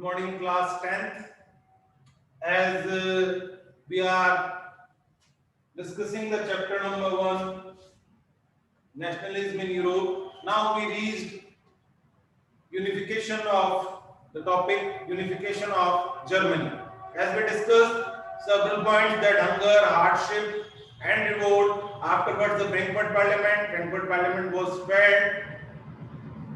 morning, class 10th. As we are discussing the chapter number 1, Nationalism in Europe. Now we reached unification of the topic, unification of Germany. As we discussed several points that hunger, hardship and revolt. Afterwards the Frankfurt Parliament was spared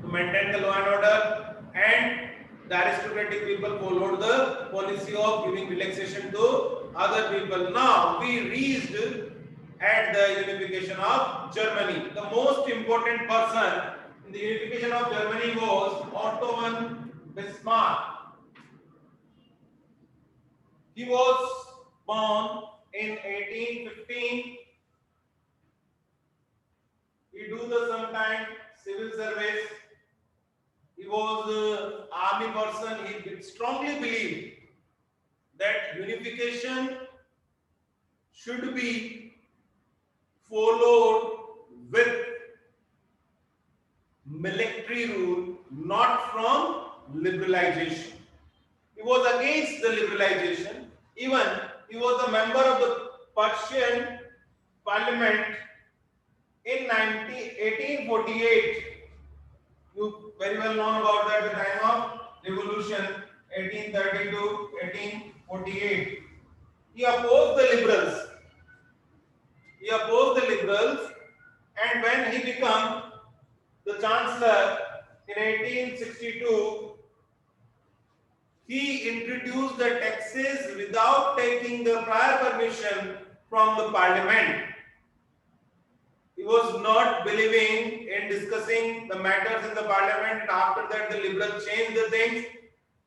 to maintain the law and order, and the aristocratic people followed the policy of giving relaxation to other people. Now we reached at the unification of Germany. The most important person in the unification of Germany was Otto von Bismarck. He was born in 1815. He do the sometime civil service. He was an army person. He strongly believed that unification should be followed with military rule, not from liberalization. He was against the liberalization. Even he was a member of the Prussian Parliament in 1848. You very well know about that, the time of revolution, 1830 to 1848. He opposed the liberals. And when he became the chancellor in 1862, he introduced the taxes without taking the prior permission from the parliament. He was not believing in discussing the matters in the parliament, and after that the liberals changed the things.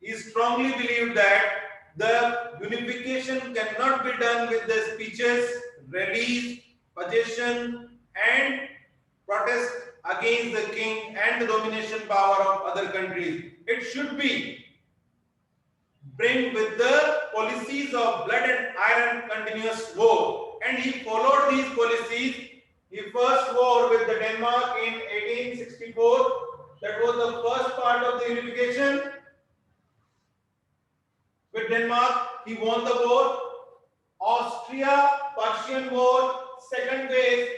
He strongly believed that the unification cannot be done with the speeches, rallies, suggestion and protest against the king and the domination power of other countries. It should be bring with the policies of blood and iron continuous war, and he followed these policies. He first war with the Denmark in 1864. That was the first part of the unification. With Denmark, he won the war. Austria-Prussian War, second phase.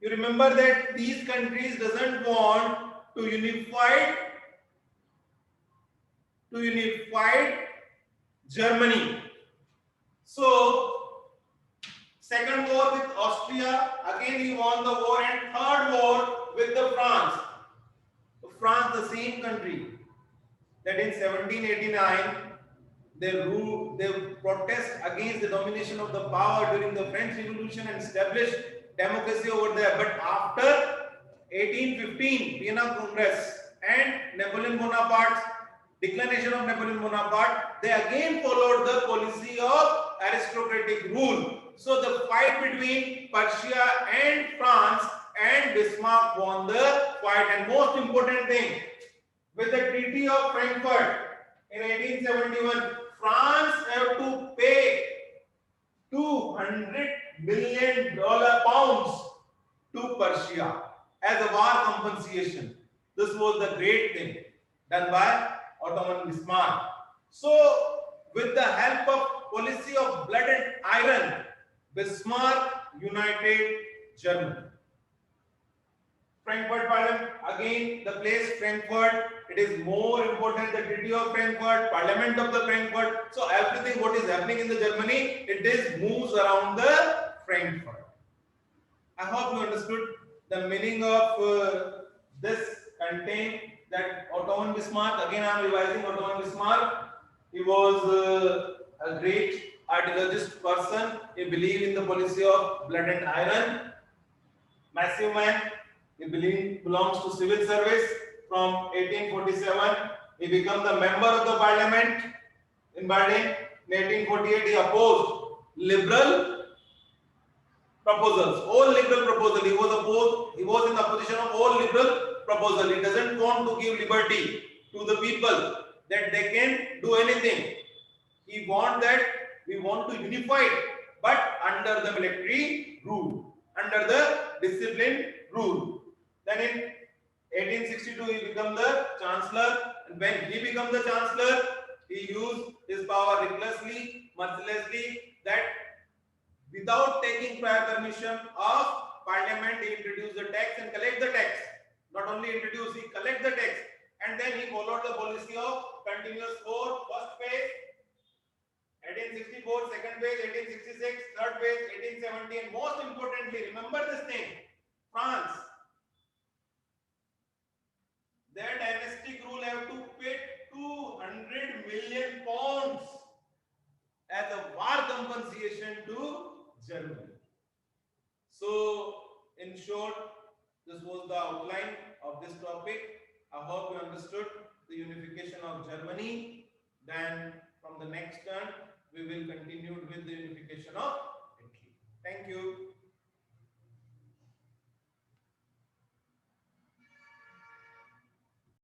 You remember that these countries doesn't want to unify Germany. So second war with Austria, again he won the war, and third war with the France. France, the same country that in 1789 they protest against the domination of the power during the French Revolution and established democracy over there. But after 1815 Vienna Congress and Napoleon Bonaparte's declaration of Napoleon Bonaparte, they again followed the policy of aristocratic rule. So the fight between Prussia and France, and Bismarck won the fight. And most important thing, with the Treaty of Frankfurt in 1871, France have to pay $200 million to Prussia as a war compensation. This was the great thing done by Otto von Bismarck. So, with the help of policy of blood and iron, Bismarck united Germany. Frankfurt Parliament, again the place Frankfurt, it is more important, the Treaty of Frankfurt, Parliament of the Frankfurt. So everything what is happening in the Germany, it is moves around the Frankfurt. I hope you understood the meaning of this content, that Otto von Bismarck. Again I am revising Otto von Bismarck. He was a great ideologist person. He believed in the policy of blood and iron. Massive man. He belongs to civil service. From 1847, he became the member of the parliament in Berlin. In 1848, he opposed liberal proposals, all liberal proposals. He was in the opposition of all liberal proposals. He doesn't want to give liberty to the people that they can do anything. He wants that we want to unify it, but under the military rule, under the disciplined rule. Then in 1862 he became the chancellor, and when he became the chancellor, He used his power recklessly, mercilessly, that without taking prior permission of parliament, he introduced the tax and collect the tax. Not only introduce, he collect the tax. And then he followed the policy of continuous 4, first phase, 1864, second phase, 1866, third phase, 1870, and most importantly, remember this thing, France, their dynastic rule have to pay 200 million pounds as a war compensation to Germany. So, in short, this was the outline of this topic. I hope you understood the unification of Germany. Then, from the next turn, we will continue with the unification of Italy. Thank you.